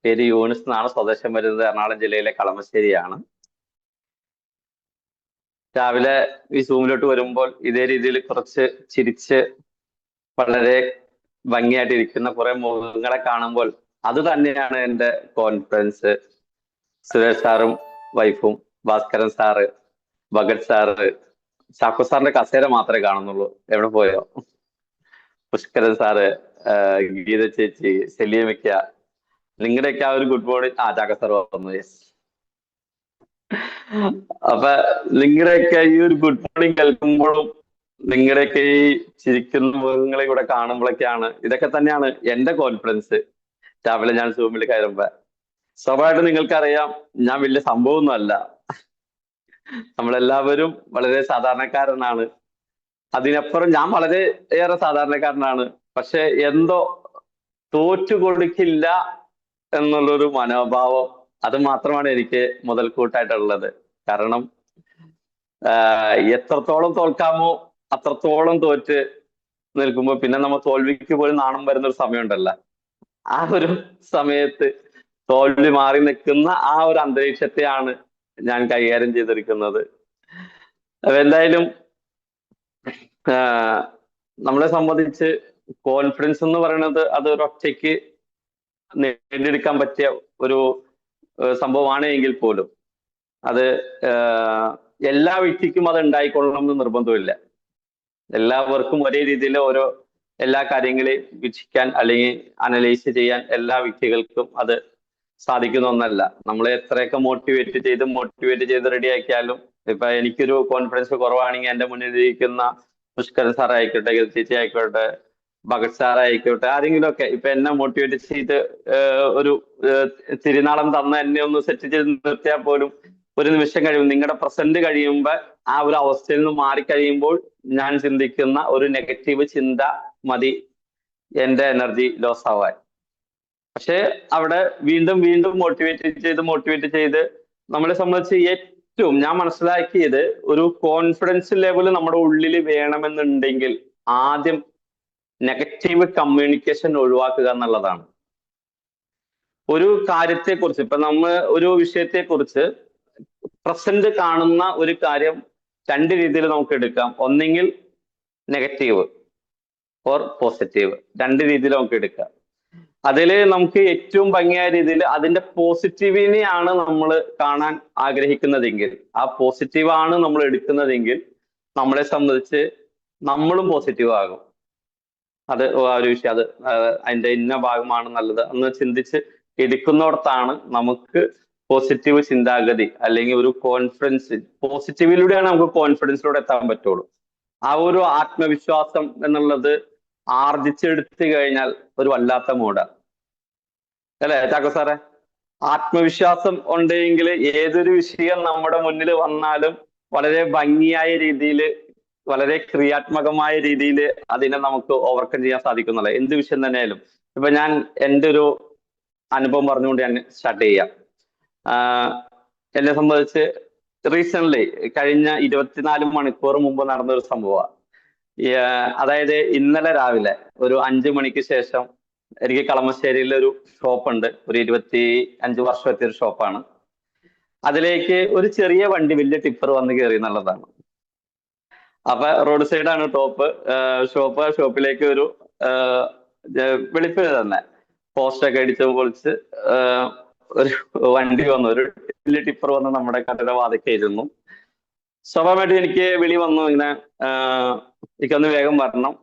പേര് യൂനിസ് എന്നാണ്. സ്വദേശം വരുന്നത് എറണാകുളം ജില്ലയിലെ കളമശ്ശേരിയാണ്. രാവിലെ ഈ സൂമിലോട്ട് വരുമ്പോൾ ഇതേ രീതിയിൽ കുറച്ച് ചിരിച്ച് വളരെ ഭംഗിയായിട്ടിരിക്കുന്ന കുറെ മുഖങ്ങളെ കാണുമ്പോൾ അത് തന്നെയാണ് എൻ്റെ കോൺഫിഡൻസ്. സുരേഷ് സാറും വൈഫും, ഭാസ്കരൻ സാറ്, ഭഗത് സാറ്, ചാക്കോ സാറിന്റെ കസേര മാത്രമേ കാണുന്നുള്ളൂ, എവിടെ പോയോ, പുഷ്കരൻ സാറ്, ഗീത ചേച്ചി, സെലിയമിക്ക, നിങ്ങളുടെയൊക്കെ ആ ഒരു ഗുഡ് മോർണിംഗ്. ചാക്കോ സാർ വന്നു, യെസ്. അപ്പൊ നിങ്ങളുടെയൊക്കെ ഈ ഒരു ഗുഡ് മോർണിംഗ് കേൾക്കുമ്പോഴും നിങ്ങളുടെയൊക്കെ ഈ ചിരിക്കുന്ന മുഖങ്ങളെ കൂടെ കാണുമ്പോഴൊക്കെയാണ്, ഇതൊക്കെ തന്നെയാണ് എന്റെ കോൺഫിഡൻസ്. രാവിലെ ഞാൻ സൂമിൽ കയറുമ്പോ സ്വാഭാവികമായിട്ടും നിങ്ങൾക്കറിയാം, ഞാൻ വലിയ സംഭവമൊന്നും അല്ല. നമ്മളെല്ലാവരും വളരെ സാധാരണക്കാരനാണ്. അതിനപ്പുറം ഞാൻ വളരെ ഏറെ സാധാരണക്കാരനാണ്. പക്ഷെ എന്തോ തോറ്റു കൊടുക്കില്ല എന്നുള്ളൊരു മനോഭാവം, അത് മാത്രമാണ് എനിക്ക് മുതൽക്കൂട്ടായിട്ടുള്ളത്. കാരണം എത്രത്തോളം തോൽക്കാമോ അത്രത്തോളം തോറ്റ് നിൽക്കുമ്പോൾ പിന്നെ നമ്മൾ തോൽവിക്ക് പോലും നാണം വരുന്ന ഒരു സമയമുണ്ടല്ലോ. ആ ഒരു സമയത്ത് തോൽവി മാറി നിൽക്കുന്ന ആ ഒരു അന്തരീക്ഷത്തെയാണ് ഞാൻ കൈകാര്യം ചെയ്തിരിക്കുന്നത്. എന്തായാലും നമ്മളെ സംബന്ധിച്ച് കോൺഫിഡൻസ് എന്ന് പറയുന്നത് അത് ഒരു ഒറ്റയ്ക്ക് നേടിയെടുക്കാൻ പറ്റിയ ഒരു സംഭവമാണ് എങ്കിൽ പോലും അത് എല്ലാ വ്യക്തിക്കും അത് ഉണ്ടായിക്കൊള്ളണം എന്ന് നിർബന്ധമില്ല. എല്ലാവർക്കും ഒരേ രീതിയിൽ എല്ലാ കാര്യങ്ങളെയും വീക്ഷിക്കാൻ അല്ലെങ്കിൽ അനലൈസ് ചെയ്യാൻ എല്ലാ വ്യക്തികൾക്കും അത് സാധിക്കുന്ന ഒന്നല്ല. നമ്മളെ എത്രയൊക്കെ മോട്ടിവേറ്റ് ചെയ്ത് റെഡിയാക്കിയാലും, ഇപ്പൊ എനിക്കൊരു കോൺഫിഡൻസ് കുറവാണെങ്കിൽ എൻ്റെ മുന്നിലിരിക്കുന്ന പുഷ്കരൻ സാർ ആയിക്കോട്ടെ, ചേച്ചി ആയിക്കോട്ടെ, ഭഗത് സാർ ആയിക്കോട്ടെ, ആരെങ്കിലും ഒക്കെ ഇപ്പൊ എന്നെ മോട്ടിവേറ്റ് ചെയ്ത് ഒരു തിരുനാളം തന്ന എന്നെ ഒന്ന് സെറ്റ് ചെയ്ത് നിർത്തിയാൽ പോലും ഒരു നിമിഷം കഴിയും, നിങ്ങളുടെ പ്രസന്റ് കഴിയുമ്പോൾ ആ ഒരു അവസ്ഥയിൽ നിന്ന് മാറിക്കഴിയുമ്പോൾ ഞാൻ ചിന്തിക്കുന്ന ഒരു നെഗറ്റീവ് ചിന്ത മതി എൻ്റെ എനർജി ലോസ് ആവാൻ. പക്ഷെ അവിടെ വീണ്ടും വീണ്ടും മോട്ടിവേറ്റ് ചെയ്ത് നമ്മളെ സംബന്ധിച്ച് ഏറ്റവും ഞാൻ മനസ്സിലാക്കിയത്, ഒരു കോൺഫിഡൻസ് ലെവൽ നമ്മുടെ ഉള്ളിൽ വേണമെന്നുണ്ടെങ്കിൽ ആദ്യം നെഗറ്റീവ് കമ്മ്യൂണിക്കേഷൻ ഒഴിവാക്കുക എന്നുള്ളതാണ്. ഒരു കാര്യത്തെക്കുറിച്ച്, ഇപ്പൊ നമ്മൾ ഒരു വിഷയത്തെക്കുറിച്ച് പ്രസന്റ് കാണുന്ന ഒരു കാര്യം രണ്ട് രീതിയിൽ നമുക്ക് എടുക്കാം. ഒന്നെങ്കിൽ നെഗറ്റീവ് ഓർ പോസിറ്റീവ്, രണ്ട് രീതിയിൽ നമുക്ക് എടുക്കാം. അതിൽ നമുക്ക് ഏറ്റവും ഭംഗിയായ രീതിയിൽ അതിന്റെ പോസിറ്റീവിനെയാണ് നമ്മൾ കാണാൻ ആഗ്രഹിക്കുന്നതെങ്കിൽ, ആ പോസിറ്റീവാണ് നമ്മൾ എടുക്കുന്നതെങ്കിൽ നമ്മളെ സംബന്ധിച്ച് നമ്മളും പോസിറ്റീവ് ആകും. അത് ആ ഒരു വിഷയം, അത് അതിന്റെ ഇന്ന ഭാഗമാണ് നല്ലത് എന്ന് ചിന്തിച്ച് എടുക്കുന്നിടത്താണ് നമുക്ക് പോസിറ്റീവ് ചിന്താഗതി അല്ലെങ്കിൽ ഒരു കോൺഫിഡൻസ്, പോസിറ്റീവിലൂടെയാണ് നമുക്ക് കോൺഫിഡൻസിലൂടെ എത്താൻ പറ്റുള്ളൂ. ആ ഒരു ആത്മവിശ്വാസം എന്നുള്ളത് ആർജിച്ചെടുത്തു കഴിഞ്ഞാൽ ഒരു വല്ലാത്ത മൂടാണ്, അല്ലെ ചാക്കോ സാറേ? ആത്മവിശ്വാസം ഉണ്ടെങ്കിൽ ഏതൊരു വിഷയം നമ്മുടെ മുന്നിൽ വന്നാലും വളരെ ഭംഗിയായ രീതിയിൽ, വളരെ ക്രിയാത്മകമായ രീതിയിൽ അതിനെ നമുക്ക് ഓവർകം ചെയ്യാൻ സാധിക്കുന്നുള്ളൂ, എന്ത് വിഷയം തന്നെയായാലും. ഇപ്പൊ ഞാൻ എൻ്റെ ഒരു അനുഭവം പറഞ്ഞുകൊണ്ട് ഞാൻ സ്റ്റാർട്ട് ചെയ്യാം. എന്നെ സംബന്ധിച്ച് റീസെന്റ് കഴിഞ്ഞ 24 മണിക്കൂർ മുമ്പ് നടന്ന ഒരു സംഭവമാണ്. അതായത് ഇന്നലെ രാവിലെ ഒരു 5 മണിക്ക് ശേഷം എനിക്ക് കളമശ്ശേരിയിൽ ഒരു ഷോപ്പുണ്ട്, ഒരു 25 വർഷം എത്തിയൊരു ഷോപ്പാണ്. അതിലേക്ക് ഒരു ചെറിയ വണ്ടി, വലിയ ടിപ്പർ വന്ന് കയറി എന്നുള്ളതാണ്. അപ്പൊ റോഡ് സൈഡാണ് ഷോപ്പിലേക്ക് ഒരു വെളുപ്പിന് തന്നെ പോസ്റ്റൊക്കെ അടിച്ച് പൊളിച്ച് ഒരു വണ്ടി വന്നു, ഒരു വലിയ ടിപ്പർ വന്ന് നമ്മുടെ കടയുടെ വാതിക്കയിരുന്നു. സ്വാഭാവികമായിട്ട് എനിക്ക് വിളി വന്നു, ഇങ്ങനെ എനിക്കൊന്ന് വേഗം വരണം,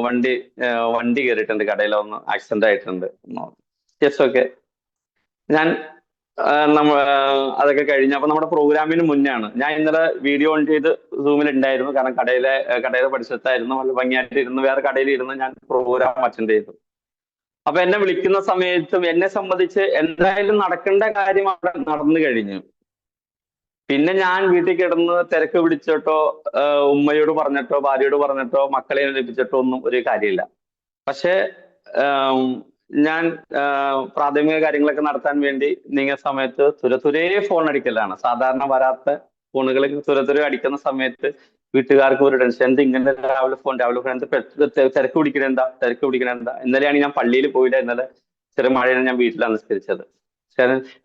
വണ്ടി കയറിയിട്ടുണ്ട്, കടയിലൊന്ന് ആക്സിഡന്റ് ആയിട്ടുണ്ട്. Yes, okay. ഞാൻ അതൊക്കെ കഴിഞ്ഞ്, അപ്പൊ നമ്മുടെ പ്രോഗ്രാമിന് മുന്നാണ് ഞാൻ ഇന്നലെ വീഡിയോ ഓൺ ചെയ്ത് സൂമിൽ ഉണ്ടായിരുന്നു. കാരണം കടയിലെ പരിസരത്തായിരുന്നു, നല്ല ഭംഗിയായിട്ട് ഇരുന്ന് വേറെ കടയിൽ ഇരുന്ന് ഞാൻ പ്രോഗ്രാം അറ്റൻഡ് ചെയ്തു. അപ്പൊ എന്നെ വിളിക്കുന്ന സമയത്തും എന്നെ സംബന്ധിച്ച് എന്തായാലും നടക്കേണ്ട കാര്യം അവിടെ നടന്നു കഴിഞ്ഞു. പിന്നെ ഞാൻ വീട്ടിൽ കിടന്ന് തിരക്ക് പിടിച്ചിട്ടോ ഉമ്മയോട് പറഞ്ഞിട്ടോ ഭാര്യയോട് പറഞ്ഞിട്ടോ മക്കളെ ലഭിച്ചിട്ടോ ഒന്നും ഒരു കാര്യമില്ല. പക്ഷെ ഞാൻ പ്രാഥമിക കാര്യങ്ങളൊക്കെ നടത്താൻ വേണ്ടി നീങ്ങിയ സമയത്ത് തുരതുരേ ഫോൺ അടിക്കലാണ്. സാധാരണ വരാത്ത ഫോണുകൾ തുരതുരെ അടിക്കുന്ന സമയത്ത് വീട്ടുകാർക്ക് ഒരു ടെൻഷൻ, എന്ത് ഇങ്ങനെ രാവിലെ ഫോൺ എന്താ തിരക്ക് പിടിക്കണെന്താ. ഇന്നലെയാണ് ഞാൻ പള്ളിയിൽ പോയില്ല, ഇന്നലെ ചെറിയ മഴയാണ്, ഞാൻ വീട്ടിലാണ് നിസ്കരിച്ചത്.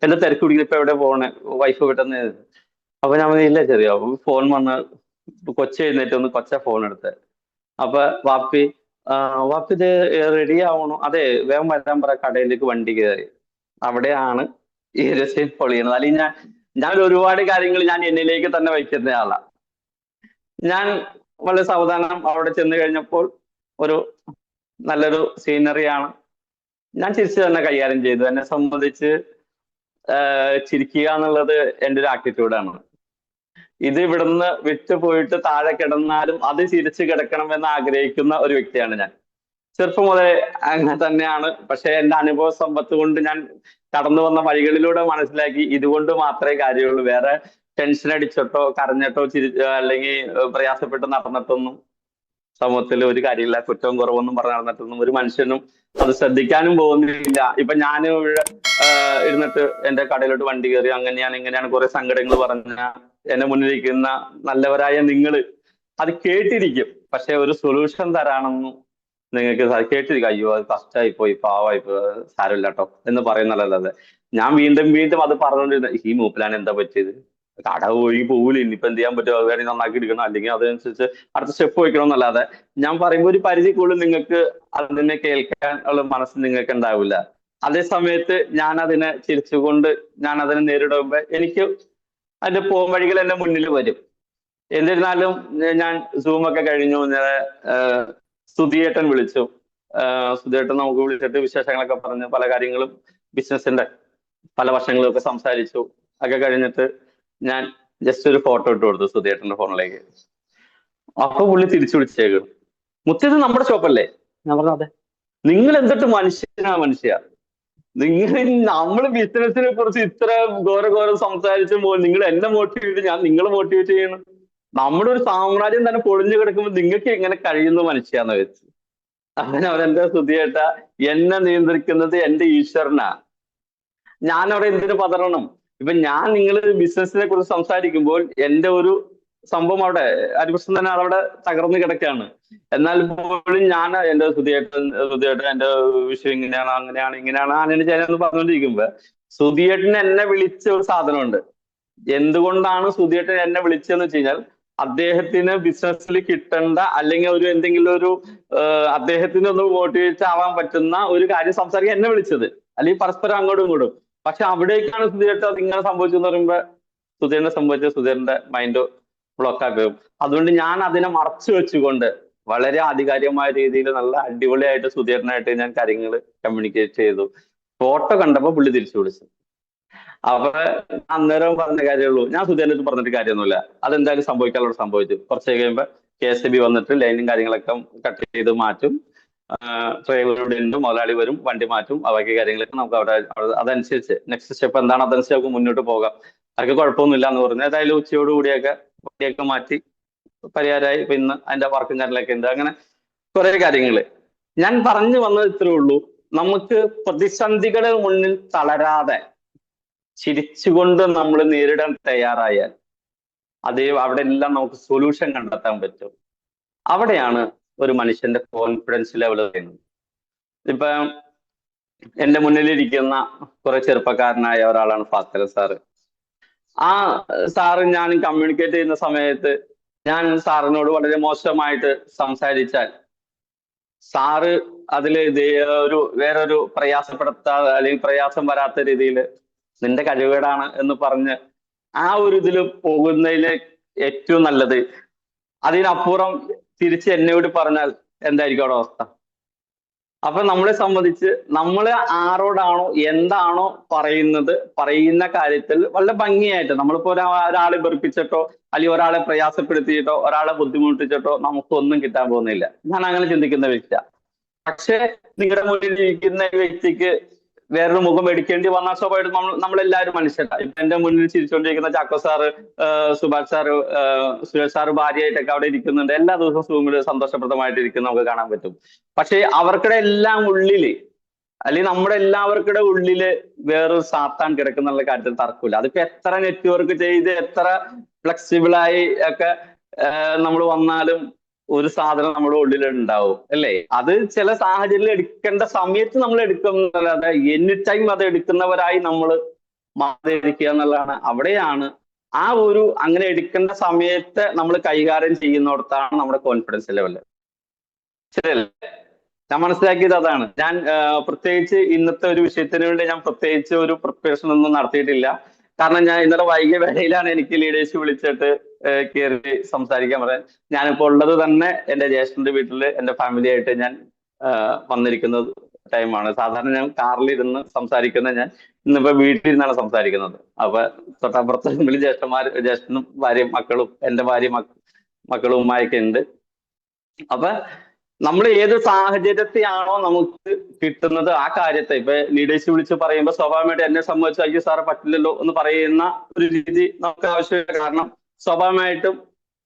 എന്റെ തിരക്ക് പിടിക്കുന്ന ഇപ്പൊ എവിടെ പോണേ, വൈഫ് പെട്ടെന്ന്. അപ്പൊ ഞാൻ പറഞ്ഞു, ഇല്ല ചെറിയ ഫോൺ വന്ന് കൊച്ചി എഴുന്നേറ്റ് ഒന്ന് കൊച്ച ഫോൺ എടുത്ത്. അപ്പൊ വാപ്പി, വാപ്പി ഇത് റെഡി ആവണോ? അതെ, വേഗം വരാൻ പറ, കടയിലേക്ക് വണ്ടി കയറി. അവിടെയാണ് ഈ രസ്യം പൊളിയുന്നത്. അല്ലെങ്കിൽ ഞാൻ ഒരുപാട് കാര്യങ്ങൾ ഞാൻ എന്നിലേക്ക് തന്നെ വയ്ക്കുന്ന ആളാ. ഞാൻ വളരെ സാവധാനം അവിടെ ചെന്ന് കഴിഞ്ഞപ്പോൾ ഒരു നല്ലൊരു സീനറിയാണ്. ഞാൻ ചിരിച്ചു തന്നെ കൈകാര്യം ചെയ്തു. എന്നെ സംബന്ധിച്ച് ചിരിക്കുക എന്നുള്ളത് എൻ്റെ ഒരു ആറ്റിറ്റ്യൂഡാണ്. ഇത് ഇവിടുന്ന് വിട്ടു പോയിട്ട് താഴെ കിടന്നാലും അത് ചിരിച്ചു കിടക്കണം എന്ന് ആഗ്രഹിക്കുന്ന ഒരു വ്യക്തിയാണ് ഞാൻ. ചെറുപ്പം മുതലേ അങ്ങനെ തന്നെയാണ്. പക്ഷെ എൻ്റെ അനുഭവ സമ്പത്ത് കൊണ്ട് ഞാൻ കടന്നു വന്ന വഴികളിലൂടെ മനസ്സിലാക്കി ഇതുകൊണ്ട് മാത്രമേ കാര്യമുള്ളൂ. വേറെ ടെൻഷൻ അടിച്ചിട്ടോ കരഞ്ഞിട്ടോ അല്ലെങ്കിൽ പ്രയാസപ്പെട്ട് നടന്നിട്ടൊന്നും സമൂഹത്തിൽ ഒരു കാര്യമില്ല. കുറ്റവും കുറവൊന്നും പറഞ്ഞ് നടന്നിട്ടൊന്നും ഒരു മനുഷ്യനും അത് ശ്രദ്ധിക്കാനും പോകുന്നില്ല. ഇപ്പൊ ഞാൻ ഇരുന്നിട്ട് എന്റെ കടയിലോട്ട് വണ്ടി കയറി അങ്ങനെയാണ് ഇങ്ങനെയാണ് കുറെ സങ്കടങ്ങൾ പറഞ്ഞ എന്നെ മുന്നിലിരിക്കുന്ന നല്ലവരായ നിങ്ങൾ അത് കേട്ടിരിക്കും. പക്ഷെ ഒരു സൊല്യൂഷൻ തരാണെന്നും നിങ്ങൾക്ക് കേട്ടിരിക്കും. അയ്യോ അത് കഷ്ടമായി പോയി, പാവമായി പോയി, സാരമില്ല കേട്ടോ എന്ന് പറയുന്നതല്ലാതെ ഞാൻ വീണ്ടും വീണ്ടും അത് പറഞ്ഞുകൊണ്ടിരുന്ന ഈ മൂപ്പിലാണ് എന്താ പറ്റിയത്, കട ഒഴുകി പോകില്ല, ഇനിയിപ്പോ എന്ത് ചെയ്യാൻ പറ്റും, അത് വേണമെങ്കിൽ നന്നാക്കി എടുക്കണം, അല്ലെങ്കിൽ അതനുസരിച്ച് അടുത്ത സ്റ്റെപ്പ് വയ്ക്കണം എന്നല്ലാതെ ഞാൻ പറയുമ്പോൾ ഒരു പരിധിക്കുള്ളിൽ നിങ്ങൾക്ക് അതിനെ കേൾക്കാൻ ഉള്ള മനസ്സ് നിങ്ങൾക്ക് ഉണ്ടാവില്ല. അതേ സമയത്ത് ഞാൻ അതിനെ ചിരിച്ചുകൊണ്ട് ഞാൻ അതിനെ നേരിടുമ്പോൾ എനിക്ക് അതിന്റെ പോം വഴികൾ എന്റെ മുന്നിൽ വരും. എന്നിരുന്നാലും ഞാൻ സൂമൊക്കെ കഴിഞ്ഞു, സുധിയേട്ടൻ വിളിച്ചു. സുധിയേട്ടൻ നമുക്ക് വിളിച്ചിട്ട് വിശേഷങ്ങളൊക്കെ പറഞ്ഞ് പല കാര്യങ്ങളും ബിസിനസിന്റെ പല വശങ്ങളും ഒക്കെ സംസാരിച്ചു. ഒക്കെ കഴിഞ്ഞിട്ട് ഞാൻ ജസ്റ്റ് ഒരു ഫോട്ടോ ഇട്ട് കൊടുത്തു സുധിയേട്ടന്റെ ഫോണിലേക്ക്. അപ്പൊ പുള്ളി തിരിച്ചു വിളിച്ചേക്കും, മുത്തിയത് നമ്മുടെ ഷോപ്പല്ലേ? ഞാൻ പറഞ്ഞു അതെ. നിങ്ങൾ എന്തിട്ട് മനുഷ്യ, നിങ്ങൾ നമ്മൾ ബിസിനസിനെ കുറിച്ച് ഇത്ര ഘോരം സംസാരിച്ചു നിങ്ങൾ എന്നെ മോട്ടിവേറ്റ്, ഞാൻ നിങ്ങളെ മോട്ടിവേറ്റ് ചെയ്യണം. നമ്മുടെ ഒരു സാമ്രാജ്യം തന്നെ പൊളിഞ്ഞു കിടക്കുമ്പോൾ നിങ്ങൾക്ക് എങ്ങനെ കഴിയുന്നു മനുഷ്യാന്ന് വെച്ച്. അങ്ങനെ അവരെന്റെ സുധിയേട്ട, എന്നെ നിയന്ത്രിക്കുന്നത് എന്റെ ഈശ്വരനാ. ഞാൻ അവിടെ എന്തിനു പതറണം? ഇപ്പൊ ഞാൻ നിങ്ങൾ ബിസിനസിനെ കുറിച്ച് സംസാരിക്കുമ്പോൾ എന്റെ ഒരു സംഭവം അവിടെ അരിപ്രശ്നം തന്നെ അവിടെ തകർന്നു കിടക്കുകയാണ്. എന്നാൽ പോലും ഞാൻ എന്റെ സുധിയേട്ടൻ എന്റെ വിഷയം ഇങ്ങനെയാണ് അങ്ങനെയാണ് ഇങ്ങനെയാണ് അങ്ങനെ ചെയ്യാനെന്ന് പറഞ്ഞുകൊണ്ടിരിക്കുമ്പോ സുധിയേട്ടൻ എന്നെ വിളിച്ച ഒരു സാധനമുണ്ട്. എന്തുകൊണ്ടാണ് സുധിയേട്ടൻ എന്നെ വിളിച്ചതെന്ന് വെച്ച് കഴിഞ്ഞാൽ അദ്ദേഹത്തിന് ബിസിനസ്സിൽ കിട്ടേണ്ട അല്ലെങ്കിൽ ഒരു എന്തെങ്കിലും ഒരു അദ്ദേഹത്തിന് ഒന്ന് മോട്ടിവേറ്റ് ആവാൻ പറ്റുന്ന ഒരു കാര്യം സംസാരിക്കാൻ എന്നെ വിളിച്ചത്, അല്ലെങ്കിൽ പരസ്പരം അങ്ങോട്ടും ഇങ്ങോട്ടും. പക്ഷെ അവിടേക്കാണ് സുധിയേട്ടൻ ഇങ്ങനെ സംഭവിച്ചെന്ന് പറയുമ്പോ സുധീരനെ സംഭവിച്ച സുധീരന്റെ മൈൻഡ് ബ്ലോക്ക് ആക്കും. അതുകൊണ്ട് ഞാൻ അതിനെ മറച്ചു വെച്ചുകൊണ്ട് വളരെ ആധികാരികമായ രീതിയിൽ നല്ല അടിപൊളിയായിട്ട് സുധീരനായിട്ട് ഞാൻ കാര്യങ്ങൾ കമ്മ്യൂണിക്കേറ്റ് ചെയ്തു. ഫോട്ടോ കണ്ടപ്പോ പുള്ളി തിരിച്ചു വിളിച്ചു. അപ്പൊ അന്നേരം പറഞ്ഞ കാര്യമുള്ളൂ, ഞാൻ സുധീരനടുത്ത് പറഞ്ഞിട്ട് കാര്യമൊന്നുമില്ല, അതെന്തായാലും സംഭവിക്കാനുള്ള സംഭവിച്ചു. കുറച്ച് കഴിയുമ്പോ KSB വന്നിട്ട് ലൈനും കാര്യങ്ങളൊക്കെ കട്ട് ചെയ്ത് മാറ്റും, ഡ്രൈവറുടെ ഉണ്ട്, മുതലാളി വരും, വണ്ടി മാറ്റും, ബാക്കി കാര്യങ്ങളൊക്കെ നമുക്ക് അവിടെ അതനുസരിച്ച് നെക്സ്റ്റ് സ്റ്റെപ്പ് എന്താണ് അതനുസരിച്ച് നമുക്ക് മുന്നോട്ട് പോകാം, അതൊക്കെ കുഴപ്പമൊന്നുമില്ല എന്ന് പറഞ്ഞു. ഏതായാലും ഉച്ചയോടുകൂടിയൊക്കെ വണ്ടിയൊക്കെ മാറ്റി പരിഹാരമായി. ഇപ്പൊ ഇന്ന് അതിന്റെ വർക്കും കാര്യങ്ങളൊക്കെ ഉണ്ട്. അങ്ങനെ കുറെ കാര്യങ്ങള് ഞാൻ പറഞ്ഞു വന്നത് ഇത്രേ ഉള്ളൂ. നമുക്ക് പ്രതിസന്ധികളുടെ മുന്നിൽ തളരാതെ ചിരിച്ചുകൊണ്ട് നമ്മൾ നേരിടാൻ തയ്യാറായാൽ അവിടെ എല്ലാം നമുക്ക് സൊല്യൂഷൻ കണ്ടെത്താൻ പറ്റും. അവിടെയാണ് ഒരു മനുഷ്യന്റെ കോൺഫിഡൻസ് ലെവൽ പറയുന്നത്. ഇപ്പൊ എന്റെ മുന്നിലിരിക്കുന്ന കുറെ ചെറുപ്പക്കാരനായ ഒരാളാണ് ഫാസ്കർ സാറ്. ആ സാറ് ഞാൻ കമ്മ്യൂണിക്കേറ്റ് ചെയ്യുന്ന സമയത്ത് ഞാൻ സാറിനോട് വളരെ മോശമായിട്ട് സംസാരിച്ചാൽ സാറ് അതില് വേറൊരു പ്രയാസപ്പെടുത്താതെ അല്ലെങ്കിൽ പ്രയാസം വരാത്ത രീതിയിൽ നിന്റെ കഴിവുകേടാണ് എന്ന് പറഞ്ഞ് ആ ഒരു ഇതിൽ പോകുന്നതില് ഏറ്റവും നല്ലത്. അതിനപ്പുറം തിരിച്ച് എന്നോട് പറഞ്ഞാൽ എന്തായിരിക്കും അവിടെ അവസ്ഥ? അപ്പൊ നമ്മളെ സംബന്ധിച്ച് നമ്മൾ ആരോടാണോ എന്താണോ പറയുന്ന കാര്യത്തിൽ വളരെ ഭംഗിയായിട്ട്, നമ്മളിപ്പോ ഒരാളെ വെറുപ്പിച്ചിട്ടോ അല്ലെങ്കിൽ ഒരാളെ പ്രയാസപ്പെടുത്തിയിട്ടോ ഒരാളെ ബുദ്ധിമുട്ടിച്ചിട്ടോ നമുക്കൊന്നും കിട്ടാൻ പോകുന്നില്ല. ഞാൻ അങ്ങനെ ചിന്തിക്കുന്ന വ്യക്തിയാണ്. പക്ഷെ നിങ്ങളുടെ മുന്നിൽ ഇരിക്കുന്ന വ്യക്തിക്ക് വേറൊരു മുഖം എടുക്കേണ്ടി വന്നാൽ സ്വാഭാവികമായിട്ടും നമ്മളെല്ലാവരും മനുഷ്യരാണ്. ഇപ്പൊ എന്റെ മുന്നിൽ ചിരിച്ചുകൊണ്ടിരിക്കുന്ന Chacko sir, Subhash sir, Suresh sir ഭാര്യയായിട്ടൊക്കെ അവിടെ ഇരിക്കുന്നുണ്ട്. എല്ലാ ദിവസവും സൂമില് സന്തോഷപ്രദമായിട്ട് ഇരിക്കുന്ന നമുക്ക് കാണാൻ പറ്റും. പക്ഷെ അവർക്കിടെ എല്ലാം ഉള്ളില് അല്ലെങ്കിൽ നമ്മുടെ എല്ലാവർക്കിടെ ഉള്ളില് വേറൊരു സാത്താൻ കിടക്കുന്നുള്ള കാര്യത്തിൽ തർക്കമില്ല. അതിപ്പോ എത്ര നെറ്റ്വർക്ക് ചെയ്ത് എത്ര ഫ്ലെക്സിബിളായി ഒക്കെ നമ്മൾ വന്നാലും ഒരു സാധനം നമ്മുടെ ഉള്ളിൽ ഉണ്ടാവും അല്ലേ? അത് ചില സാഹചര്യം എടുക്കേണ്ട സമയത്ത് നമ്മൾ എടുക്കുന്നല്ലാതെ എനി ടൈം അത് എടുക്കുന്നവരായി നമ്മൾ മാറിയിരിക്കുക എന്നുള്ളതാണ്. അവിടെയാണ് ആ ഒരു അങ്ങനെ എടുക്കേണ്ട സമയത്ത് നമ്മൾ കൈകാര്യം ചെയ്യുന്നിടത്താണ് നമ്മുടെ കോൺഫിഡൻസ് ലെവൽ. ശരിയല്ലേ? ഞാൻ മനസ്സിലാക്കിയത് അതാണ്. ഞാൻ പ്രത്യേകിച്ച് ഇന്നത്തെ ഒരു വിഷയത്തിന് വേണ്ടി ഞാൻ പ്രത്യേകിച്ച് ഒരു പ്രിപ്പറേഷൻ ഒന്നും നടത്തിയിട്ടില്ല. കാരണം ഞാൻ ഇന്നലെ വൈകിയ വേളയിലാണ് എനിക്ക് ലീഡേഴ്സ് വിളിച്ചിട്ട് കയറി സംസാരിക്കാൻ പറയാൻ. ഞാനിപ്പോ ഉള്ളത് തന്നെ എന്റെ ജ്യേഷ്ഠന്റെ വീട്ടില് എന്റെ ഫാമിലി ആയിട്ട് ഞാൻ വന്നിരിക്കുന്ന ടൈമാണ്. സാധാരണ ഞാൻ കാറിലിരുന്ന് സംസാരിക്കുന്ന ഞാൻ ഇന്നിപ്പോ വീട്ടിലിരുന്നാണ് സംസാരിക്കുന്നത്. അപ്പൊ തൊട്ടപ്പുറത്ത് മുമ്പിൽ ജ്യേഷ്ഠനും ഭാര്യയും മക്കളും എന്റെ ഭാര്യ മക്കളും ഉമ്മയൊക്കെ ഉണ്ട്. അപ്പൊ നമ്മൾ ഏത് സാഹചര്യത്തെയാണോ നമുക്ക് കിട്ടുന്നത് ആ കാര്യത്തെ ഇപ്പൊ ലീഡേഴ്സ് വിളിച്ച് പറയുമ്പോൾ സ്വാഭാവികമായിട്ട് എന്നെ സംബന്ധിച്ച് അയ്യോ സാറെ പറ്റില്ലല്ലോ എന്ന് പറയുന്ന ഒരു രീതി നമുക്ക് ആവശ്യമില്ല. കാരണം സ്വാഭാവികമായിട്ടും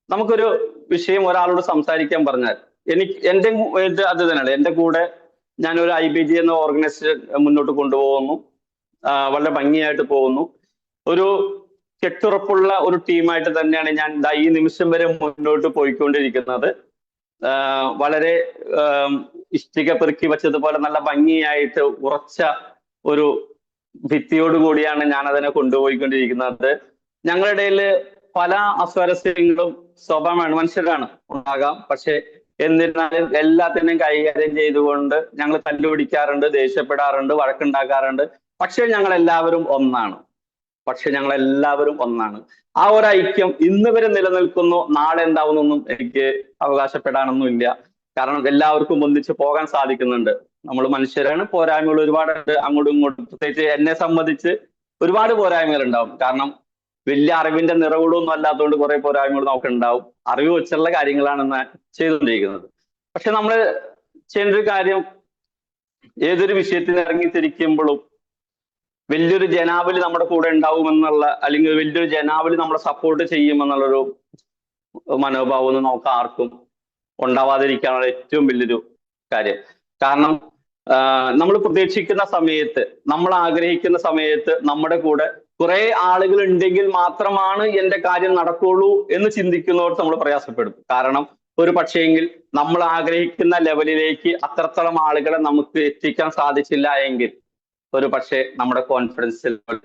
നമുക്കൊരു വിഷയം ഒരാളോട് സംസാരിക്കാൻ പറഞ്ഞാൽ എന്റെ അത് തന്നെയാണ്. എന്റെ കൂടെ ഞാനൊരു IBG എന്ന ഓർഗനൈസേഷൻ മുന്നോട്ട് കൊണ്ടുപോകുന്നു, വളരെ ഭംഗിയായിട്ട് പോകുന്നു. ഒരു കെട്ടുറപ്പുള്ള ഒരു ടീമായിട്ട് തന്നെയാണ് ഞാൻ ഈ നിമിഷം വരെ മുന്നോട്ട് പോയിക്കൊണ്ടിരിക്കുന്നത്. വളരെ ഇഷ്ടിക പെറുക്കി വെച്ചതുപോലെ നല്ല ഭംഗിയായിട്ട് ഉറച്ച ഒരു ഭിത്തിയോട് കൂടിയാണ് ഞാൻ അതിനെ കൊണ്ടുപോയിക്കൊണ്ടിരിക്കുന്നത്. ഞങ്ങളുടെ ഇടയിൽ പല അസ്വാരസ്യങ്ങളും സ്വാഭാവികമാണ്, മനുഷ്യരാണ്, ഉണ്ടാകാം. പക്ഷെ എന്നിരുന്നാലും എല്ലാത്തിനെയും കൈകാര്യം ചെയ്തുകൊണ്ട് ഞങ്ങൾ തല്ലുപിടിക്കാറുണ്ട്, ദേഷ്യപ്പെടാറുണ്ട്, വഴക്കുണ്ടാക്കാറുണ്ട്. പക്ഷെ ഞങ്ങൾ എല്ലാവരും ഒന്നാണ്. ആ ഒരു ഐക്യം ഇന്ന് വരെ നിലനിൽക്കുന്നു. നാളെ എന്താവുന്നൊന്നും എനിക്ക് അവകാശപ്പെടാനൊന്നും ഇല്ല. കാരണം എല്ലാവർക്കും ഒന്നിച്ച് പോകാൻ സാധിക്കുന്നുണ്ട്. നമ്മൾ മനുഷ്യരാണ്, പോരായ്മകൾ ഒരുപാടുണ്ട് അങ്ങോട്ടും ഇങ്ങോട്ടും. പ്രത്യേകിച്ച് എന്നെ സംബന്ധിച്ച് ഒരുപാട് പോരായ്മകൾ ഉണ്ടാവും. കാരണം വലിയ അറിവിന്റെ നിറകുടൊന്നും അല്ലാത്തതുകൊണ്ട് കുറെ പോരായ്മകൾ നമുക്ക് ഉണ്ടാവും. അറിവ് വെച്ചുള്ള കാര്യങ്ങളാണ് ചെയ്തുകൊണ്ടിരിക്കുന്നത്. പക്ഷെ നമ്മൾ ചെയ്യേണ്ട ഒരു കാര്യം, ഏതൊരു വിഷയത്തിൽ ഇറങ്ങിത്തിരിക്കുമ്പോഴും വലിയൊരു ജനാവലി നമ്മുടെ കൂടെ ഉണ്ടാവുമെന്നുള്ള, അല്ലെങ്കിൽ വലിയൊരു ജനാവലി നമ്മളെ സപ്പോർട്ട് ചെയ്യുമെന്നുള്ളൊരു മനോഭാവം നമുക്ക് ആർക്കും ഉണ്ടാവാതിരിക്കാനുള്ള ഏറ്റവും വലിയൊരു കാര്യം. കാരണം നമ്മൾ പ്രതീക്ഷിക്കുന്ന സമയത്ത്, നമ്മൾ ആഗ്രഹിക്കുന്ന സമയത്ത് നമ്മുടെ കൂടെ കുറെ ആളുകൾ ഉണ്ടെങ്കിൽ മാത്രമാണ് എന്റെ കാര്യം നടക്കുള്ളൂ എന്ന് ചിന്തിക്കുന്നവർക്ക് നമ്മൾ പ്രയാസപ്പെടും. കാരണം ഒരു പക്ഷേങ്കിൽ നമ്മൾ ആഗ്രഹിക്കുന്ന ലെവലിലേക്ക് അത്രത്തോളം ആളുകളെ നമുക്ക് എത്തിക്കാൻ സാധിച്ചില്ല എങ്കിൽ ഒരു പക്ഷേ നമ്മുടെ കോൺഫിഡൻസ് ലെവൽ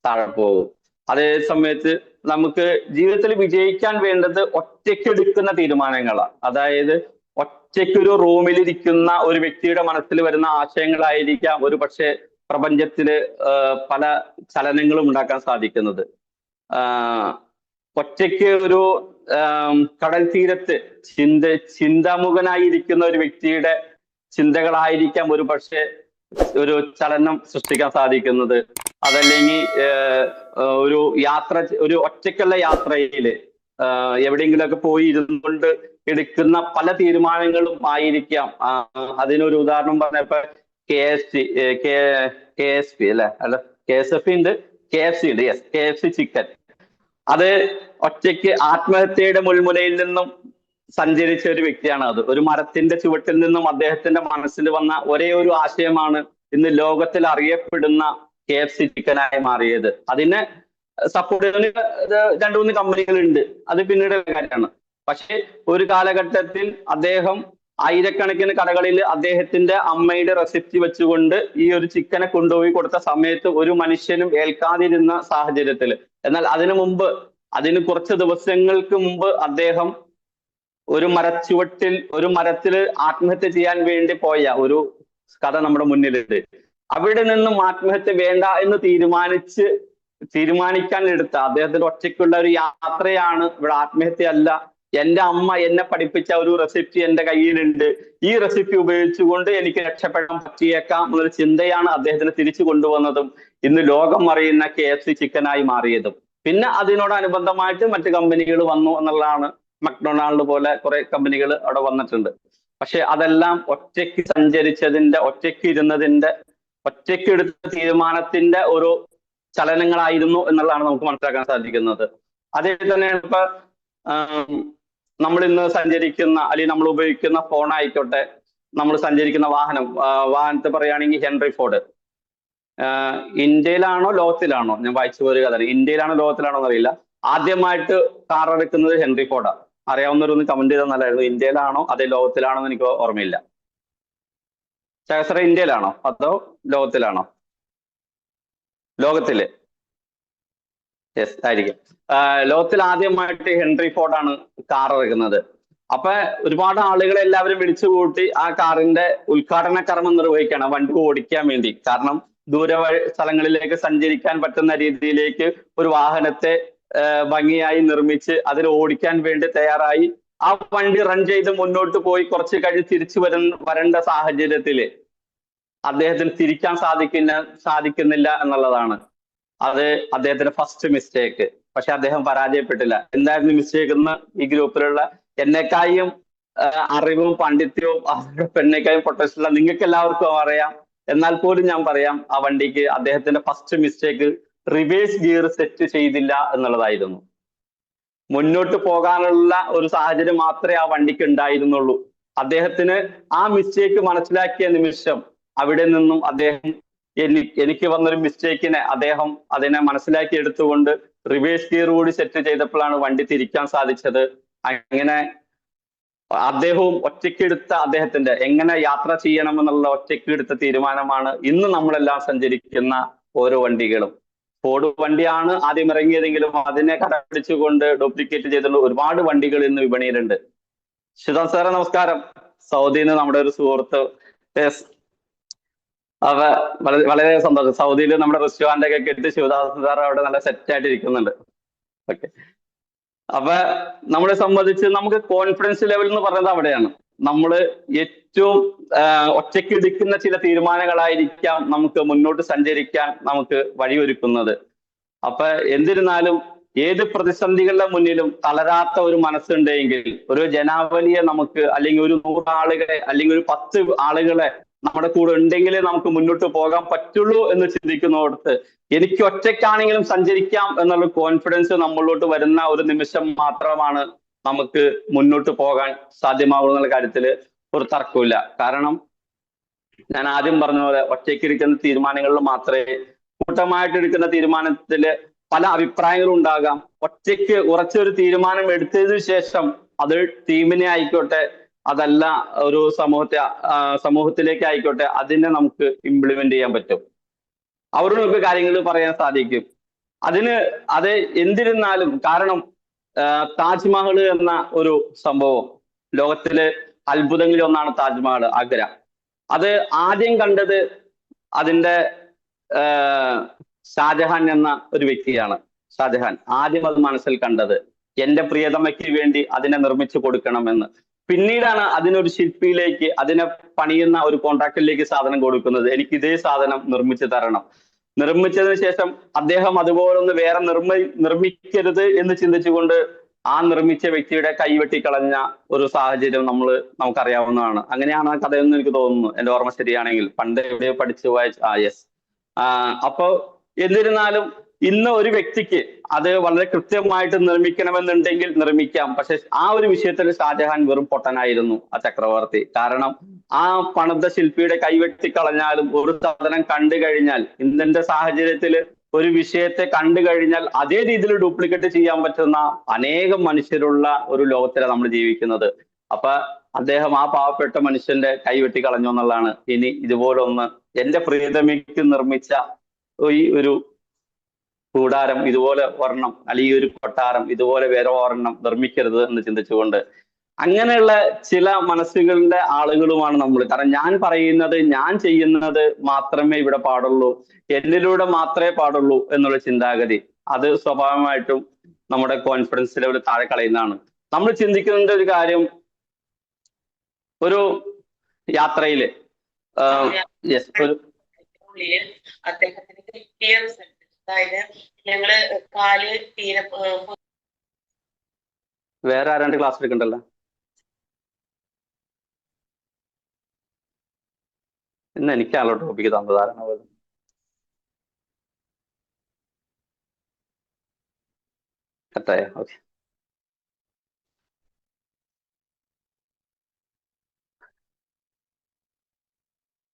താഴെ പോകും. അതേ സമയത്ത് നമുക്ക് ജീവിതത്തിൽ വിജയിക്കാൻ വേണ്ടത് ഒറ്റയ്ക്കെടുക്കുന്ന തീരുമാനങ്ങളാണ്. അതായത് ഒറ്റയ്ക്കൊരു റൂമിലിരിക്കുന്ന ഒരു വ്യക്തിയുടെ മനസ്സിൽ വരുന്ന ആശയങ്ങളായിരിക്കാം ഒരു പക്ഷേ പ്രപഞ്ചത്തില് പല ചലനങ്ങളും ഉണ്ടാക്കാൻ സാധിക്കുന്നത്. ഒറ്റയ്ക്ക് ഒരു കടൽ തീരത്ത് ചിന്താമുഖനായിരിക്കുന്ന ഒരു വ്യക്തിയുടെ ചിന്തകളായിരിക്കാം ഒരു പക്ഷേ ഒരു ചലനം സൃഷ്ടിക്കാൻ സാധിക്കുന്നത്. അതല്ലെങ്കിൽ ഒരു ഒറ്റയ്ക്കുള്ള യാത്രയില് എവിടെയെങ്കിലുമൊക്കെ പോയി ഇരുന്നുകൊണ്ട് എടുക്കുന്ന പല തീരുമാനങ്ങളും ആയിരിക്കാം. അതിനൊരു ഉദാഹരണം പറഞ്ഞപ്പോ KFC അല്ലെ, അല്ല KSF ഉണ്ട്, KFC ഉണ്ട്. Yes, KFC chicken. അത് ഒറ്റയ്ക്ക് ആത്മഹത്യയുടെ മുൾമുനയിൽ നിന്നും സഞ്ചരിച്ച ഒരു വ്യക്തിയാണ്. അത് ഒരു മരത്തിന്റെ ചുവട്ടിൽ നിന്നും അദ്ദേഹത്തിന്റെ മനസ്സിൽ വന്ന ഒരേ ഒരു ആശയമാണ് ഇന്ന് ലോകത്തിൽ അറിയപ്പെടുന്ന KFC ചിക്കനായി മാറിയത്. അതിനെ സപ്പോർട്ട് ചെയ്യുന്ന 2-3 കമ്പനികളുണ്ട്, അത് പിന്നീട് കാര്യമാണ്. പക്ഷെ ഒരു കാലഘട്ടത്തിൽ അദ്ദേഹം ആയിരക്കണക്കിന് കടകളിൽ അദ്ദേഹത്തിന്റെ അമ്മയുടെ റെസിപ്പി വെച്ചുകൊണ്ട് ഈ ഒരു ചിക്കനെ കൊണ്ടുപോയി കൊടുത്ത സമയത്ത് ഒരു മനുഷ്യനും ഏൽക്കാതിരുന്ന സാഹചര്യത്തിൽ, എന്നാൽ അതിന് കുറച്ച് ദിവസങ്ങൾക്ക് മുമ്പ് അദ്ദേഹം ഒരു മരത്തിൽ ആത്മഹത്യ ചെയ്യാൻ വേണ്ടി പോയ ഒരു കഥ നമ്മുടെ മുന്നിലുണ്ട്. അവിടെ നിന്നും ആത്മഹത്യ വേണ്ട എന്ന് തീരുമാനിക്കാൻ എടുത്ത അദ്ദേഹത്തിന്റെ ഒറ്റയ്ക്കുള്ള ഒരു യാത്രയാണ് ഇവിടെ ആത്മഹത്യ അല്ല. എന്റെ അമ്മ എന്നെ പഠിപ്പിച്ച ഒരു റെസിപ്പി എന്റെ കയ്യിലുണ്ട്, ഈ റെസിപ്പി ഉപയോഗിച്ചുകൊണ്ട് എനിക്ക് രക്ഷപ്പെടാൻ പറ്റിയേക്കാം എന്നൊരു ചിന്തയാണ് അദ്ദേഹത്തിന് തിരിച്ചു കൊണ്ടുവന്നതും ഇന്ന് ലോകം അറിയുന്ന KFC ചിക്കനായി മാറിയതും. പിന്നെ അതിനോടനുബന്ധമായിട്ട് മറ്റു കമ്പനികൾ വന്നു എന്നുള്ളതാണ്. മക്ഡൊണാൾഡ് പോലെ കുറെ കമ്പനികൾ അവിടെ വന്നിട്ടുണ്ട്. പക്ഷെ അതെല്ലാം ഒറ്റയ്ക്ക് സഞ്ചരിച്ചതിന്റെ, ഒറ്റയ്ക്ക് ഇരുന്നതിന്റെ, ഒറ്റയ്ക്ക് എടുത്ത തീരുമാനത്തിന്റെ ഒരു ചലനങ്ങളായിരുന്നു എന്നുള്ളതാണ് നമുക്ക് മനസ്സിലാക്കാൻ സാധിക്കുന്നത്. അതേ തന്നെയാണ് ഇപ്പൊ നമ്മൾ ഇന്ന് സഞ്ചരിക്കുന്ന, അല്ലെങ്കിൽ നമ്മൾ ഉപയോഗിക്കുന്ന ഫോൺ ആയിക്കോട്ടെ, നമ്മൾ സഞ്ചരിക്കുന്ന വാഹനത്തെ പറയുകയാണെങ്കിൽ ഹെൻറി ഫോർഡ്. ഇന്ത്യയിലാണോ ലോകത്തിലാണോ, ഞാൻ വായിച്ചു പോയൊരു കഥ, ഇന്ത്യയിലാണോ ലോകത്തിലാണോ എന്നറിയില്ല, ആദ്യമായിട്ട് കാർ എടുക്കുന്നത് ഹെൻറി ഫോർഡാണ്. അറിയാവുന്നവരൊന്ന് കമന്റ് ചെയ്താൽ നല്ലതായിരുന്നു. ഇന്ത്യയിലാണോ അതേ ലോകത്തിലാണോ എന്ന് എനിക്ക് ഓർമ്മയില്ല. ചാകസറ ഇന്ത്യയിലാണോ അതോ ലോകത്തിലാണോ? ലോകത്തില്. യെസ് ആയിരിക്കും. ലോകത്തിൽ ആദ്യമായിട്ട് ഹെൻറി ഫോർഡാണ് കാർ ഇറക്കുന്നത്. അപ്പൊ ഒരുപാട് ആളുകളെ എല്ലാവരും വിളിച്ചു കൂട്ടി ആ കാറിന്റെ ഉദ്ഘാടന കർമ്മം നിർവഹിക്കുകയാണ്, വണ്ടി ഓടിക്കാൻ വേണ്ടി. കാരണം ദൂര സ്ഥലങ്ങളിലേക്ക് സഞ്ചരിക്കാൻ പറ്റുന്ന രീതിയിലേക്ക് ഒരു വാഹനത്തെ ഭംഗിയായി നിർമ്മിച്ച് അതിൽ ഓടിക്കാൻ വേണ്ടി തയ്യാറായി. ആ വണ്ടി റൺ ചെയ്ത് മുന്നോട്ട് പോയി കുറച്ച് കഴിഞ്ഞ് തിരിച്ചു വരേണ്ട സാഹചര്യത്തില് അദ്ദേഹത്തിന് തിരിക്കാൻ സാധിക്കുന്നില്ല എന്നുള്ളതാണ് അത് അദ്ദേഹത്തിന്റെ ഫസ്റ്റ് മിസ്റ്റേക്ക്. പക്ഷെ അദ്ദേഹം പരാജയപ്പെട്ടില്ല. എന്തായിരുന്നു മിസ്റ്റേക്ക് എന്ന് ഈ ഗ്രൂപ്പിലുള്ള എന്നെക്കായും അറിവും പാണ്ഡിത്യവും എന്നെക്കായും പൊട്ടൻഷ്യലുള്ള നിങ്ങൾക്ക് എല്ലാവർക്കും അറിയാം. എന്നാൽ പോലും ഞാൻ പറയാം, ആ വണ്ടിക്ക് അദ്ദേഹത്തിന്റെ first mistake reverse gear set ചെയ്തില്ല എന്നുള്ളതായിരുന്നു. മുന്നോട്ട് പോകാനുള്ള ഒരു സാഹചര്യം മാത്രമേ ആ വണ്ടിക്ക് ഉണ്ടായിരുന്നുള്ളൂ. അദ്ദേഹത്തിന് ആ മിസ്റ്റേക്ക് മനസ്സിലാക്കിയ നിമിഷം അവിടെ നിന്നും അദ്ദേഹം എനിക്ക് വന്നൊരു മിസ്റ്റേക്കിനെ അദ്ദേഹം അതിനെ മനസ്സിലാക്കി എടുത്തുകൊണ്ട് റിവേഴ്സ് ഗിയർ കൂടി സെറ്റ് ചെയ്തപ്പോഴാണ് വണ്ടി തിരിക്കാൻ സാധിച്ചത്. അങ്ങനെ അദ്ദേഹവും ഒറ്റയ്ക്കെടുത്ത അദ്ദേഹത്തിന്റെ എങ്ങനെ യാത്ര ചെയ്യണമെന്നുള്ള ഒറ്റയ്ക്കെടുത്ത തീരുമാനമാണ് ഇന്ന് നമ്മളെല്ലാം സഞ്ചരിക്കുന്ന ഓരോ വണ്ടികളും. ഫോർഡ് വണ്ടിയാണ് ആദ്യം ഇറങ്ങിയതെങ്കിലും അതിനെ കടപിടിച്ചുകൊണ്ട് ഡ്യൂപ്ലിക്കേറ്റ് ചെയ്തുള്ള ഒരുപാട് വണ്ടികൾ ഇന്ന് വിപണിയിലുണ്ട്. ശിവദാസ് സാറെ നമസ്കാരം. സൗദിയിൽ നിന്ന് നമ്മുടെ ഒരു സുഹൃത്ത്. അപ്പൊ വളരെ സന്തോഷം. സൗദിയിൽ നമ്മുടെ റെസ്റ്റോറന്റ് ഒക്കെ ഇട്ട് ശിവദാസ് സാർ അവിടെ നല്ല സെറ്റ് ആയിട്ട് ഇരിക്കുന്നുണ്ട്. ഓക്കെ. അപ്പൊ നമ്മളെ സംബന്ധിച്ച് നമുക്ക് കോൺഫിഡൻസ് ലെവൽ എന്ന് പറയുന്നത് അവിടെയാണ്. നമ്മൾ ഏറ്റവും ഒറ്റയ്ക്ക് എടുക്കുന്ന ചില തീരുമാനങ്ങളായിരിക്കാം നമുക്ക് മുന്നോട്ട് സഞ്ചരിക്കാൻ നമുക്ക് വഴിയൊരുക്കുന്നത്. അപ്പൊ എന്നിരുന്നാലും ഏത് പ്രതിസന്ധികളുടെ മുന്നിലും തളരാത്ത ഒരു മനസ്സുണ്ടെങ്കിൽ ഒരു ജനാവലിയെ നമുക്ക്, അല്ലെങ്കിൽ ഒരു 100 ആളുകളെ അല്ലെങ്കിൽ ഒരു 10 ആളുകളെ നമ്മുടെ കൂടെ ഉണ്ടെങ്കിലേ നമുക്ക് മുന്നോട്ട് പോകാൻ പറ്റുള്ളൂ എന്ന് ചിന്തിക്കുന്നിടത്ത് എനിക്ക് ഒറ്റയ്ക്കാണെങ്കിലും സഞ്ചരിക്കാം എന്നുള്ള കോൺഫിഡൻസ് നമ്മളിലോട്ട് വരുന്ന ഒരു നിമിഷം മാത്രമാണ് നമുക്ക് മുന്നോട്ട് പോകാൻ സാധ്യമാവുന്ന കാര്യത്തിൽ ഒരു തർക്കമില്ല. കാരണം ഞാൻ ആദ്യം പറഞ്ഞ പോലെ ഒറ്റയ്ക്ക് എടുക്കുന്ന തീരുമാനങ്ങളിൽ മാത്രമേ, കൂട്ടമായിട്ട് എടുക്കുന്ന തീരുമാനത്തില് പല അഭിപ്രായങ്ങളും ഉണ്ടാകാം. ഒറ്റയ്ക്ക് ഉറച്ചൊരു തീരുമാനം എടുത്തതിനു ശേഷം അത് ടീമിനെ ആയിക്കോട്ടെ, അതല്ല ഒരു സമൂഹത്തിലേക്ക് ആയിക്കോട്ടെ, അതിനെ നമുക്ക് ഇംപ്ലിമെന്റ് ചെയ്യാൻ പറ്റും. അവരോട് നമുക്ക് കാര്യങ്ങൾ പറയാൻ സാധിക്കും. അത് എന്തിരുന്നാലും, കാരണം താജ്മഹൽ എന്ന ഒരു സംഭവം ലോകത്തിലെ അത്ഭുതങ്ങളിൽ ഒന്നാണ് താജ്മഹൽ, ആഗ്ര. അത് ആദ്യം കണ്ടത് അതിന്റെ ഷാജഹാൻ എന്ന ഒരു വ്യക്തിയാണ്. ഷാജഹാൻ ആദ്യം അത് മനസ്സിൽ കണ്ടത് എന്റെ പ്രിയതമയ്ക്ക് വേണ്ടി അതിനെ നിർമ്മിച്ചു കൊടുക്കണമെന്ന്. പിന്നീടാണ് അതിനൊരു ശില്പിയിലേക്ക്, അതിനെ പണിയുന്ന ഒരു കോൺട്രാക്ടറിലേക്ക് സാധനം കൊടുക്കുന്നത്, എനിക്ക് ഇതേ സാധനം നിർമ്മിച്ചു തരണം. നിർമ്മിച്ചതിന് ശേഷം അദ്ദേഹം അതുപോലൊന്ന് വേറെ നിർമ്മിക്കരുത് എന്ന് ചിന്തിച്ചുകൊണ്ട് ആ നിർമ്മിച്ച വ്യക്തിയുടെ കൈവെട്ടിക്കളഞ്ഞ ഒരു സാഹചര്യം നമുക്കറിയാവുന്നതാണ്. അങ്ങനെയാണ് ആ കഥയെന്ന് എനിക്ക് തോന്നുന്നു, എന്റെ ഓർമ്മ ശരിയാണെങ്കിൽ. പണ്ട് എവിടെയോ പഠിച്ചു വായിച്ച യെസ്. അപ്പോ എന്നിരുന്നാലും ഇന്ന് ഒരു വ്യക്തിക്ക് അത് വളരെ കൃത്യമായിട്ട് നിർമ്മിക്കണമെന്നുണ്ടെങ്കിൽ നിർമ്മിക്കാം. പക്ഷെ ആ ഒരു വിഷയത്തിൽ ഷാജഹാൻ വെറും പൊട്ടനായിരുന്നു, ആ ചക്രവർത്തി. കാരണം ആ പണിത ശില്പിയുടെ കൈവെട്ടിക്കളഞ്ഞാലും ഒരു സാധനം കണ്ടു കഴിഞ്ഞാൽ, ഇന്നത്തെ സാഹചര്യത്തിൽ ഒരു വിഷയത്തെ കണ്ടു കഴിഞ്ഞാൽ അതേ രീതിയിൽ ഡ്യൂപ്ലിക്കേറ്റ് ചെയ്യാൻ പറ്റുന്ന അനേകം മനുഷ്യരുള്ള ഒരു ലോകത്തിലാണ് നമ്മൾ ജീവിക്കുന്നത്. അപ്പൊ അദ്ദേഹം ആ പാവപ്പെട്ട മനുഷ്യന്റെ കൈവെട്ടി കളഞ്ഞു എന്നുള്ളതാണ്. ഇനി ഇതുപോലൊന്ന് എന്റെ പ്രിയതമയ്ക്ക് നിർമ്മിച്ച ഈ ഒരു കൂടാരം ഇതുപോലെ ഒരെണ്ണം, അല്ലെങ്കിൽ ഒരു കൊട്ടാരം ഇതുപോലെ വേറെ ഒരെണ്ണം നിർമ്മിക്കരുത് എന്ന് ചിന്തിച്ചുകൊണ്ട് അങ്ങനെയുള്ള ചില മനസ്സുകളുടെ ആളുകളുമാണ് നമ്മൾ. കാരണം ഞാൻ പറയുന്നത്, ഞാൻ ചെയ്യുന്നത് മാത്രമേ ഇവിടെ പാടുള്ളൂ, എന്നിലൂടെ മാത്രമേ പാടുള്ളൂ എന്നുള്ള ചിന്താഗതി, അത് സ്വാഭാവികമായിട്ടും നമ്മുടെ കോൺഫിഡൻസ് ലെവൽ താഴെ കളയുന്നതാണ്. നമ്മൾ ചിന്തിക്കുന്ന ഒരു കാര്യം, ഒരു യാത്രയില് വേറെ ആരാണ്ട് ക്ലാസ് എടുക്കണ്ടല്ലോ. ഇന്ന് എനിക്കാണല്ലോ ടോപ്പിക്ക് തന്നതാരണ പോലെ. കട്ടായോ? ഓക്കെ.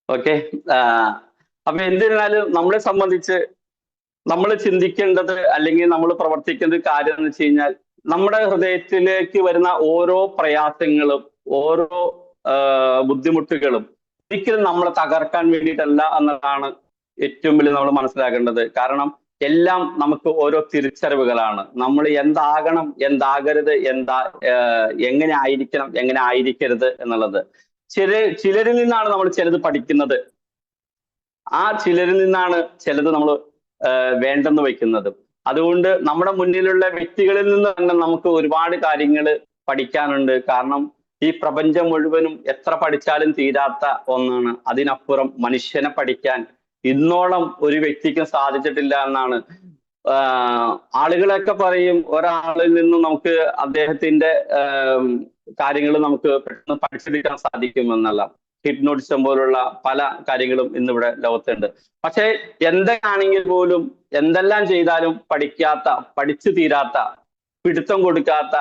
ഓക്കെ. അപ്പൊ എന്നിരുന്നാലും നമ്മളെ സംബന്ധിച്ച് നമ്മൾ ചിന്തിക്കേണ്ടത്, അല്ലെങ്കിൽ നമ്മൾ പ്രവർത്തിക്കേണ്ട ഒരു കാര്യം എന്ന് വെച്ച് കഴിഞ്ഞാൽ, നമ്മുടെ ഹൃദയത്തിലേക്ക് വരുന്ന ഓരോ പ്രയാസങ്ങളും ഓരോ ബുദ്ധിമുട്ടുകളും ഒരിക്കലും നമ്മളെ തകർക്കാൻ വേണ്ടിയിട്ടല്ല എന്നതാണ് ഏറ്റവും വലിയ നമ്മൾ മനസ്സിലാക്കേണ്ടത്. കാരണം എല്ലാം നമുക്ക് ഓരോ തിരിച്ചറിവുകളാണ്. നമ്മൾ എന്താകണം, എന്താകരുത്, എങ്ങനെ ആയിരിക്കണം, എങ്ങനെ ആയിരിക്കരുത് എന്നുള്ളത്. ചിലരിൽ നിന്നാണ് നമ്മൾ ചിലത് പഠിക്കുന്നത്. ആ ചിലരിൽ നിന്നാണ് ചിലത് നമ്മൾ വേണ്ടെന്ന് വയ്ക്കുന്നത്. അതുകൊണ്ട് നമ്മുടെ മുന്നിലുള്ള വ്യക്തികളിൽ നിന്ന് തന്നെ നമുക്ക് ഒരുപാട് കാര്യങ്ങൾ പഠിക്കാനുണ്ട്. കാരണം ഈ പ്രപഞ്ചം മുഴുവനും എത്ര പഠിച്ചാലും തീരാത്ത ഒന്നാണ്. അതിനപ്പുറം മനുഷ്യനെ പഠിക്കാൻ ഇന്നോളം ഒരു വ്യക്തിക്കും സാധിച്ചിട്ടില്ല എന്നാണ്. ആളുകളൊക്കെ പറയും ഒരാളിൽ നിന്നും നമുക്ക് അദ്ദേഹത്തിന്റെ കാര്യങ്ങൾ നമുക്ക് പെട്ടെന്ന് പഠിച്ചെടുക്കാൻ സാധിക്കുമെന്നല്ല. ഹിപ്നോട്ടിസം പോലുള്ള പല കാര്യങ്ങളും ഇന്നിവിടെ ലോകത്തുണ്ട്. പക്ഷെ എന്തൊക്കെയാണെങ്കിൽ പോലും എന്തെല്ലാം ചെയ്താലും പഠിച്ചു തീരാത്ത, പിടുത്തം കൊടുക്കാത്ത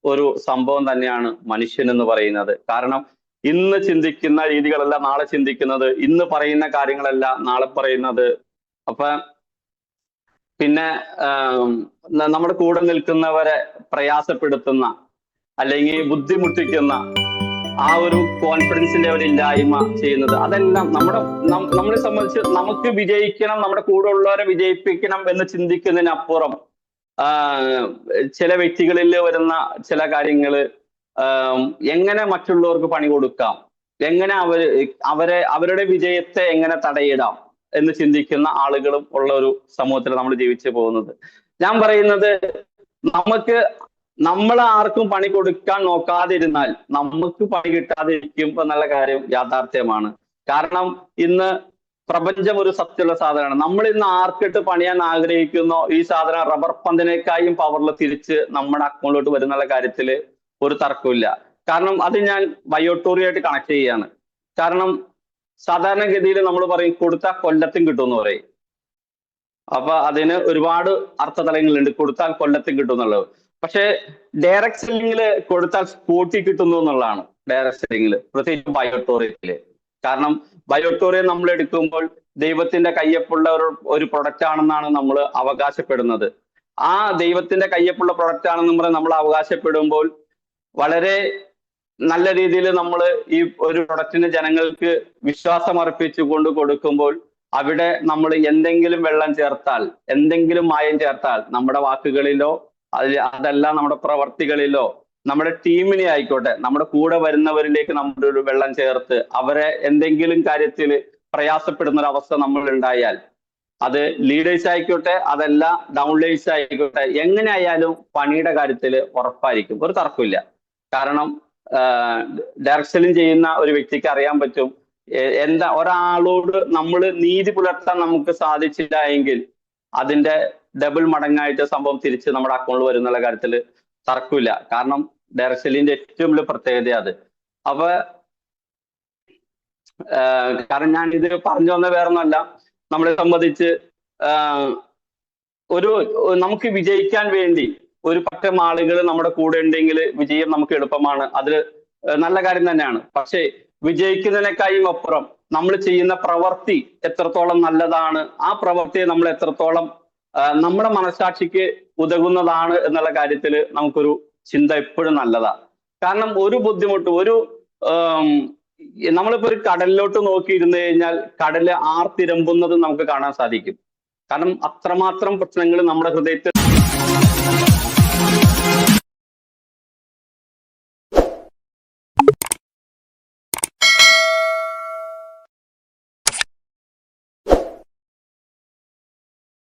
ഒരു സംഭവം തന്നെയാണ് മനുഷ്യൻ എന്ന് പറയുന്നത്. കാരണം ഇന്ന് ചിന്തിക്കുന്ന രീതികളല്ല നാളെ ചിന്തിക്കുന്നത്, ഇന്ന് പറയുന്ന കാര്യങ്ങളല്ല നാളെ പറയുന്നത്. അപ്പൊ പിന്നെ നമ്മുടെ കൂടെ നിൽക്കുന്നവരെ പ്രയാസപ്പെടുത്തുന്ന അല്ലെങ്കിൽ ബുദ്ധിമുട്ടിക്കുന്ന ആ ഒരു കോൺഫിഡൻസ് ലെവൽ ഇല്ലായ്മ ചെയ്യുന്നത്, അതെല്ലാം നമ്മളെ സംബന്ധിച്ച് നമുക്ക് വിജയിക്കണം, നമ്മുടെ കൂടെ ഉള്ളവരെ വിജയിപ്പിക്കണം എന്ന് ചിന്തിക്കുന്നതിനപ്പുറം ചില വ്യക്തികളിൽ വരുന്ന ചില കാര്യങ്ങള് എങ്ങനെ മറ്റുള്ളവർക്ക് പണി കൊടുക്കാം, എങ്ങനെ അവരുടെ വിജയത്തെ എങ്ങനെ തടയിടാം എന്ന് ചിന്തിക്കുന്ന ആളുകളും ഉള്ള ഒരു സമൂഹത്തിൽ നമ്മൾ ജീവിച്ചു പോകുന്നത്. ഞാൻ പറയുന്നത്, നമ്മൾ ആർക്കും പണി കൊടുക്കാൻ നോക്കാതിരുന്നാൽ നമുക്ക് പണി കിട്ടാതിരിക്കും എന്നുള്ള കാര്യം യാഥാർത്ഥ്യമാണ്. കാരണം ഇന്ന് പ്രപഞ്ചം ഒരു സത്യമുള്ള സാധനമാണ്. നമ്മൾ ഇന്ന് ആർക്കിട്ട് പണിയാൻ ആഗ്രഹിക്കുന്നോ ഈ സാധനം റബ്ബർ പന്തിനേക്കായും പവറിൽ തിരിച്ച് നമ്മുടെ അക്കൗണ്ടിലോട്ട് വരുന്നുള്ള കാര്യത്തിൽ ഒരു തർക്കമില്ല. കാരണം അത് ഞാൻ ബയോട്ടോറിയായിട്ട് കണക്ട് ചെയ്യാണ്. കാരണം സാധാരണഗതിയിൽ നമ്മൾ പറയും കൊടുത്താൽ കൊല്ലത്തും കിട്ടും എന്ന് പറയും. അപ്പൊ അതിന് ഒരുപാട് അർത്ഥതലങ്ങളുണ്ട്, കൊടുത്താൽ കൊല്ലത്തും കിട്ടും എന്നുള്ളത്. പക്ഷെ ഡയറക്ട് സെല്ലിങ്ങില് കൊടുത്താൽ സ്പോട്ടി കിട്ടുന്നു എന്നുള്ളതാണ് ഡയറക്ട് സെല്ലിങ്ങില്, പ്രത്യേകിച്ച് ബയോട്ടോറിയത്തില്. കാരണം ബയോട്ടോറിയം നമ്മൾ എടുക്കുമ്പോൾ ദൈവത്തിന്റെ കയ്യൊപ്പുള്ള ഒരു പ്രൊഡക്റ്റ് ആണെന്നാണ് നമ്മൾ അവകാശപ്പെടുന്നത്. ആ ദൈവത്തിന്റെ കയ്യൊപ്പുള്ള പ്രൊഡക്റ്റ് ആണെന്ന് പറഞ്ഞ് നമ്മൾ അവകാശപ്പെടുമ്പോൾ വളരെ നല്ല രീതിയിൽ നമ്മൾ ഈ ഒരു പ്രൊഡക്റ്റിന് ജനങ്ങൾക്ക് വിശ്വാസം അർപ്പിച്ചുകൊണ്ട് കൊടുക്കുമ്പോൾ അവിടെ നമ്മൾ എന്തെങ്കിലും വെള്ളം ചേർത്താൽ, എന്തെങ്കിലും മായം ചേർത്താൽ നമ്മുടെ വാക്കുകളിലോ അതല്ല നമ്മുടെ പ്രവർത്തികളിലോ, നമ്മുടെ ടീമിനെ ആയിക്കോട്ടെ, നമ്മുടെ കൂടെ വരുന്നവരിലേക്ക് നമ്മുടെ ഒരു വെള്ളം ചേർത്ത് അവരെ എന്തെങ്കിലും കാര്യത്തിൽ പ്രയാസപ്പെടുന്ന ഒരു അവസ്ഥ നമ്മൾ ഉണ്ടായാൽ, അത് ലീഡേഴ്സ് ആയിക്കോട്ടെ അതല്ല ഡൗൺലൈൻസ് ആയിക്കോട്ടെ, എങ്ങനെ ആയാലും പണിയുടെ കാര്യത്തിൽ ഉറപ്പായിരിക്കും, ഒരു തർക്കമില്ല. കാരണം ഡയറക്ട് സെല്ലിംഗ് ചെയ്യുന്ന ഒരു വ്യക്തിക്ക് അറിയാൻ പറ്റും, ഒരാളോട് നമ്മൾ നീതി പുലർത്താൻ നമുക്ക് സാധിച്ചില്ല എങ്കിൽ അതിന്റെ ഡബിൾ മടങ്ങായിട്ട് സംഭവം തിരിച്ച് നമ്മുടെ അക്കൗണ്ടിൽ വരുന്നുള്ള കാര്യത്തിൽ തർക്കമില്ല. കാരണം ഡയറക്ട് സെല്ലിന്റെ ഏറ്റവും വലിയ പ്രത്യേകത അത്. അപ്പൊ കാരണം ഞാൻ ഇത് പറഞ്ഞു വന്ന വേറൊന്നുമല്ല, നമ്മളെ സംബന്ധിച്ച് നമുക്ക് വിജയിക്കാൻ വേണ്ടി ഒരു പറ്റം ആളുകൾ നമ്മുടെ കൂടെ ഉണ്ടെങ്കിൽ വിജയം നമുക്ക് എളുപ്പമാണ്, അത് നല്ല കാര്യം തന്നെയാണ്. പക്ഷേ വിജയിക്കുന്നതിനേക്കാളും അപ്പുറം നമ്മൾ ചെയ്യുന്ന പ്രവൃത്തി എത്രത്തോളം നല്ലതാണ്, ആ പ്രവൃത്തിയെ നമ്മൾ എത്രത്തോളം നമ്മുടെ മനസാക്ഷിക്ക് ഉതകുന്നതാണ് എന്നുള്ള കാര്യത്തിൽ നമുക്കൊരു ചിന്ത എപ്പോഴും നല്ലതാണ്. കാരണം ഒരു ബുദ്ധിമുട്ട് നമ്മളിപ്പോ ഒരു കടലിലോട്ട് നോക്കിയിരുന്നു കഴിഞ്ഞാൽ കടല് ആർത്തിരമ്പുന്നത് നമുക്ക് കാണാൻ സാധിക്കും. കാരണം അത്രമാത്രം പ്രശ്നങ്ങൾ നമ്മുടെ ഹൃദയത്തിൽ